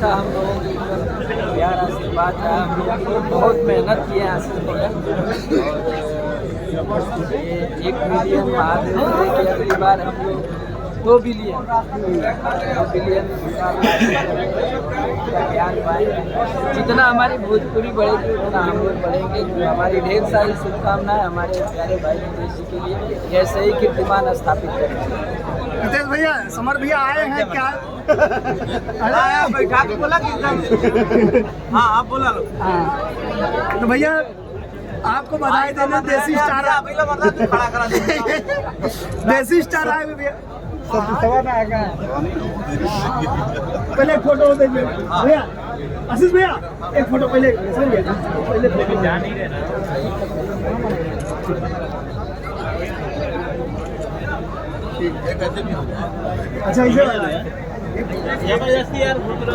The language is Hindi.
हमेशा हम लोगों के ऊपर प्यार आशीर्वाद रहा। हम लोग बहुत मेहनत किए हासिल किया और ये 1 मिलियन महादेव की अगली बार हम लोग 2 बिलियन प्यार पाएंगे। जितना हमारी भोजपुरी बढ़ेगी उतना हम लोग बढ़ेंगे। हमारी ढेर सारी शुभकामनाएं हमारे प्यारे भाई नितेश जी के लिए, ऐसे ही कीर्तिमान स्थापित करेंगे। नितेश भैया, समर भैया आए हैं क्या? बैठा के बोला कि हाँ आप बोला लो। हाँ तो भैया आपको बधाई देने देसी स्टार देसी स्टार आए भैया। पहले एक फोटो दीजिए भैया, आशीष भैया एक फोटो पहले पहले जा नहीं रहे अच्छा इसे